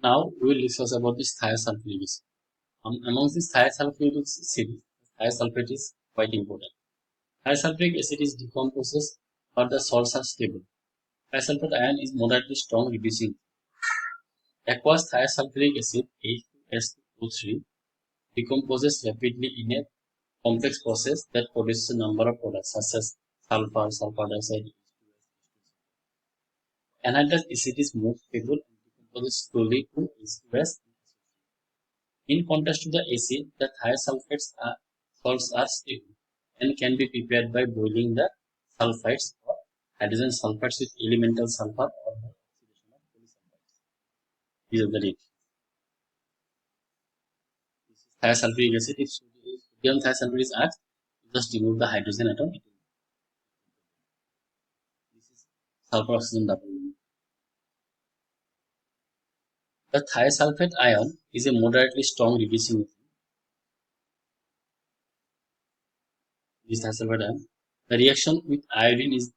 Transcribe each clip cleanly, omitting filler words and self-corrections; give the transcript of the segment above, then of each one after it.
Now we will discuss about this thiosulfuric acid. Amongst this thiosulfuric acid, thiosulfate is quite important. Thiosulfuric acid is decomposed, but the salts are stable. Thiosulfate ion is moderately strong, reducing. Aqueous thiosulfuric acid H2S2O3 decomposes rapidly in a complex process that produces a number of products such as sulfur, sulfur dioxide. Anhydrous acid is more stable and decomposes slowly to H2S. In contrast to the acid, the salts are stable and can be prepared by boiling the sulfides or hydrogen sulfides with elemental sulfur or by oxidation of polysulfides. These are the reactions. Thiosulfuric acid, if sodium thiosulfate is asked, just remove the hydrogen atom. This is sulfur oxygen double bond. The thiosulfate ion is a moderately strong reducing agent. This thiosulfate ion. The reaction with iodine is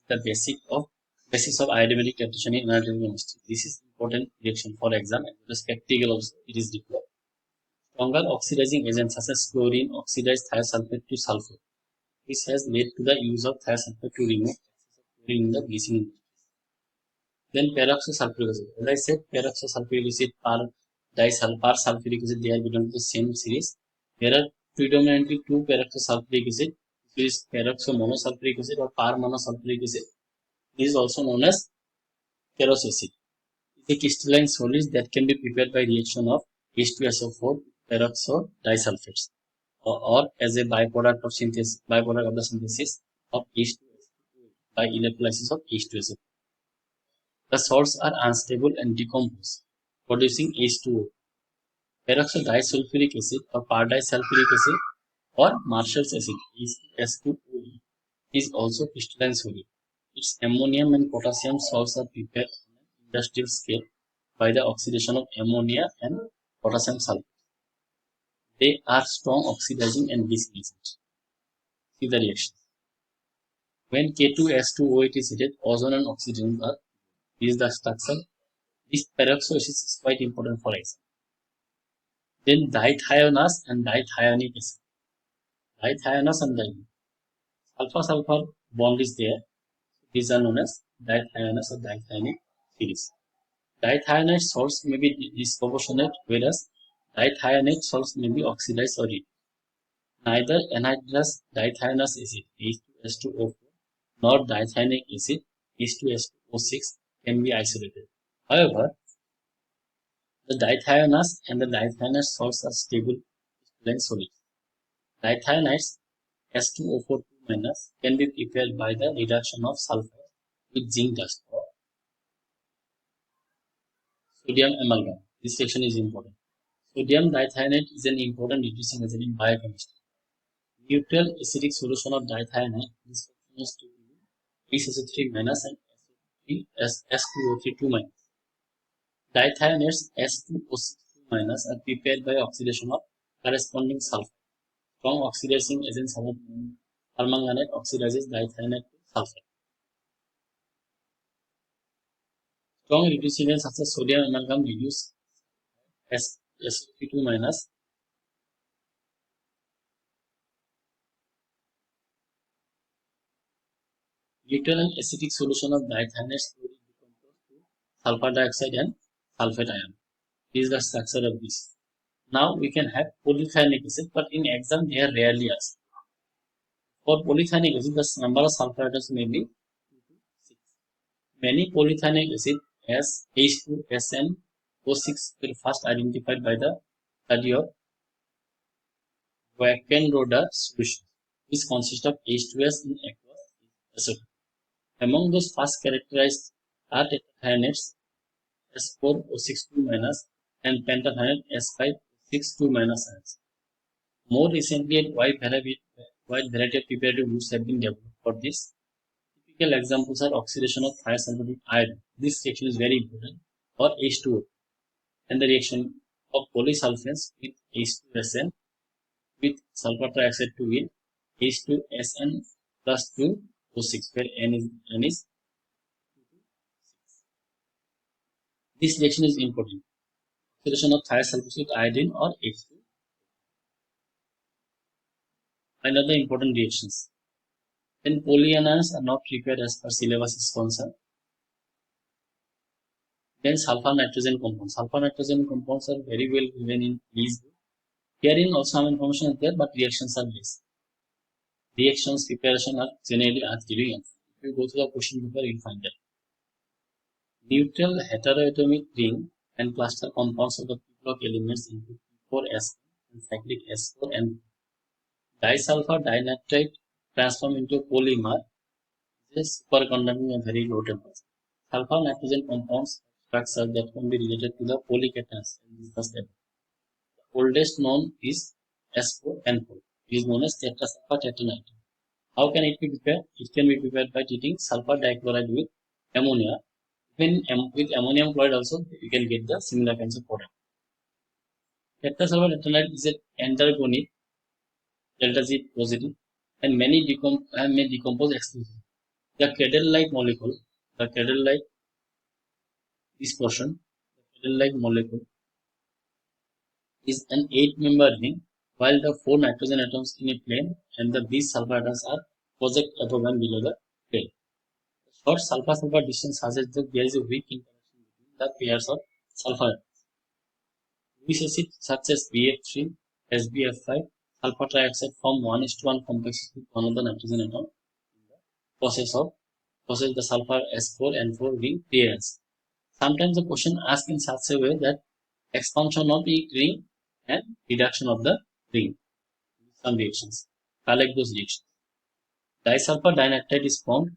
the basis of iodinated captation in inorganic chemistry. This is important reaction for exam and the spectacle also it is required. Stronger oxidizing agents such as chlorine oxidize thiosulfate to sulfur. This has led to the use of thiosulfate to remove excess of chlorine in the bleaching industry. Then peroxosulfuric acid. As I said, peroxosulfuric acid, sulfuric acid, they are belong to the same series. There are predominantly two peroxosulfuric acid, which is peroxomonosulfuric acid or par-monosulfuric acid. This is also known as ferrous acid. It's a crystalline solid that can be prepared by reaction of H2SO4 peroxodisulfates or as a byproduct of the synthesis of H2SO4 by electrolysis of H2SO4. The salts are unstable and decompose, producing H2O. Peroxodisulfuric acid or par-disulfuric acid or Marshall's acid H2SO4 is also crystalline solid. Its ammonium and potassium salts are prepared on an industrial scale by the oxidation of ammonia and potassium sulfate. They are strong oxidizing and leaching agents. See the reactions. When K2S2O8 is heated, ozone and oxygen are. This is the structure. This peroxo acid is quite important for example. Then dithionous and dithionic acid. Dithionous and dithionic. Sulfur-sulfur bond is there. These are known as dithionous or dithionic series. Dithionite salts may be disproportionate, whereas dithionate salts may be oxidized or reduced. Neither anhydrous dithionous acid H2S2O4 nor dithionic acid H2S2O6 can be isolated. However, the dithionous and the dithionous salts are stable crystalline solids. Dithionides S2O4 2- can be prepared by the reduction of sulfide with zinc dust or sodium amalgam. This section is important. Sodium dithionate is an important reducing agent in biochemistry. Neutral acidic solution of dithionite is functions to be SO3- and S2O3 2-. Dithionates S2O6 2- are prepared by oxidation of corresponding sulfide. Strong oxidizing agents such as permanganate oxidizes dithionate to sulfide. Strong reducing agents such as sodium amalgam reduce SO3 2-. Neutral and acidic solution of dithionates slowly decompose to sulfur dioxide and sulfate ion. This is the structure of this. Now we can have polythionic acid, but in exam they are rarely asked. For polythionic acid, the number of sulfur atoms may be 2 to 6. Many polythionic acid as H2SnO6 were first identified by the study of Wackenroder solution, which consists of H2S in aqueous acid. Among those first characterized are tetrathionates S4O6 2- and pentathionate S5O6 2- ions. More recently, a wide variety of preparative routes have been developed for this. Typical examples are oxidation of thiosulfate iodine. This reaction is very important, or H2O, and the reaction of polysulfanes with H2SN with sulfur trioxide to yield H2SN plus 2O6, where N is 2 to 6. This reaction is important. oxidation of thiosulfate with iodine or H2. Another important reactions. When polyanions are not required as per syllabus is concerned, then sulfur nitrogen compounds. Sulfur nitrogen compounds are very well given in these. Herein also some information is there, but reactions are less. Reactions preparation are generally asked during answer. If you go to the question paper, you'll find that. Neutral heteroatomic ring and cluster compounds of the p-block elements into P4S and cyclic S4 and disulfur dinitride transform into polymer is superconducting at very low temperature. Sulfur nitrogen compounds structure that can be related to the polycations and discussed above. The oldest known is S4N4. It is known as tetrasulfur tetranitrate. How can it be prepared? It can be prepared by treating sulfur dichloride with ammonia. Even with ammonium chloride also, you can get the similar kinds of product. Tetrasulfur tetranitrate is an endergonic delta Z positive and may decompose exclusively. The cradle-like molecule, the cradle-like this portion, the cradle-like molecule is an 8-member ring, while the 4 nitrogen atoms in a plane and these sulfur atoms are project above and below the plane. Short sulfur-sulfur distance suggests that there is a weak interaction between the pairs of sulfur atoms. Lewis acid such as BF3, SBF5, sulfur trioxide form 1:1 complexes with one of the nitrogen atom in the process the sulfur S4 and 4 ring clearance. Sometimes the question asked in such a way that expansion of the ring and reduction of the ring. Some reactions. Collect those reactions. Disulfur dinitride is formed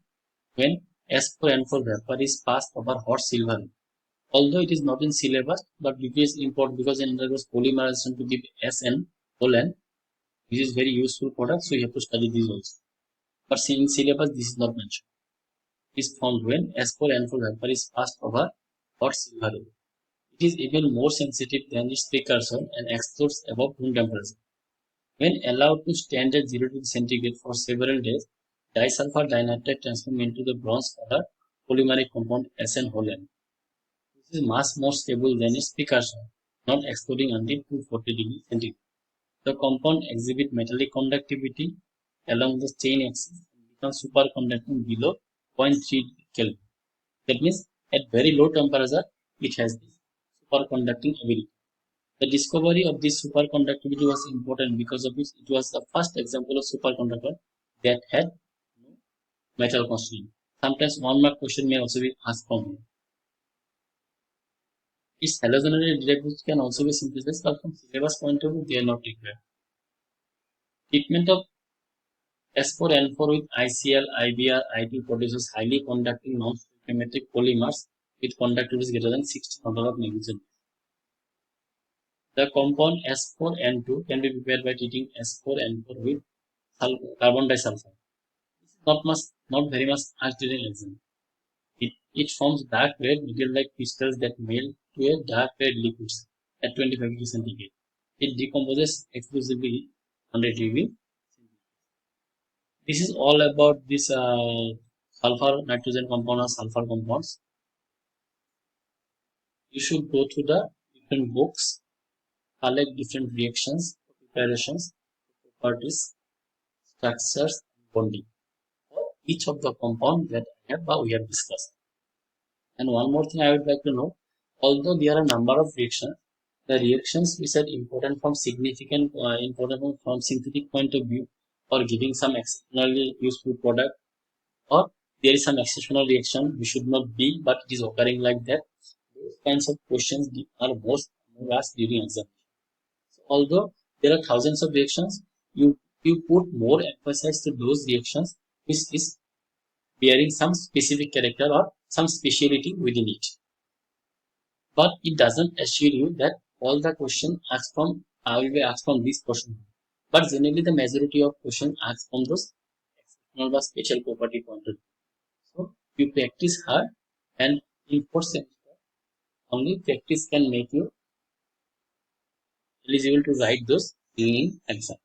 when S4N4 vapor is passed over hot silver. Although it is not in syllabus, but it is important because it undergoes polymerization to give SN whole N, which is very useful product, so you have to study these also. But in syllabus, this is not mentioned. It is formed when S4N4 vapor is passed over hot silver. It is even more sensitive than its precursor and explodes above room temperature. When allowed to stand at 0 degree centigrade for several days, disulfur dinitride transforms into the bronze-colored polymeric compound SN whole N. This is much more stable than its precursor, not exploding until 240 degrees centigrade. The compound exhibits metallic conductivity along the chain axis and becomes superconducting below 0.3 Kelvin. That means at very low temperature, it has this superconducting ability. The discovery of this superconductivity was important because of which it was the first example of superconductor that had no metal constituent. Sometimes one mark question may also be asked from here. Its halogenated derivatives can also be synthesized, but from syllabus point of view, they are not required. Treatment of S4N4 with ICl, IBr, IT produces highly conducting non-stoichiometric polymers with conductivity greater than 16 order of magnitude. The compound S4N2 can be prepared by treating S4N4 with carbon disulfide. This is not very much asked during exam. It forms dark red needle-like crystals that melt to a dark red liquids at 25 degrees centigrade. It decomposes exclusively 100 degrees. This is all about this sulfur nitrogen compound or sulfur compounds. You should go through the different books, collect different reactions, preparations, properties, structures, and bonding for each of the compound that we have discussed. And one more thing I would like to know, although there are a number of reactions, the reactions which are important from important from synthetic point of view or giving some exceptionally useful product, or there is some exceptional reaction we should not be, but it is occurring like that. Those kinds of questions are most asked during exam. So although there are thousands of reactions, you put more emphasis to those reactions which is bearing some specific character or some speciality within it. But it doesn't assure you that all the questions asked from will be asked from this question. But generally the majority of questions asked from those exceptional or special property point of view. So you practice hard, and in 4th semester only practice can make you eligible to write those in exam.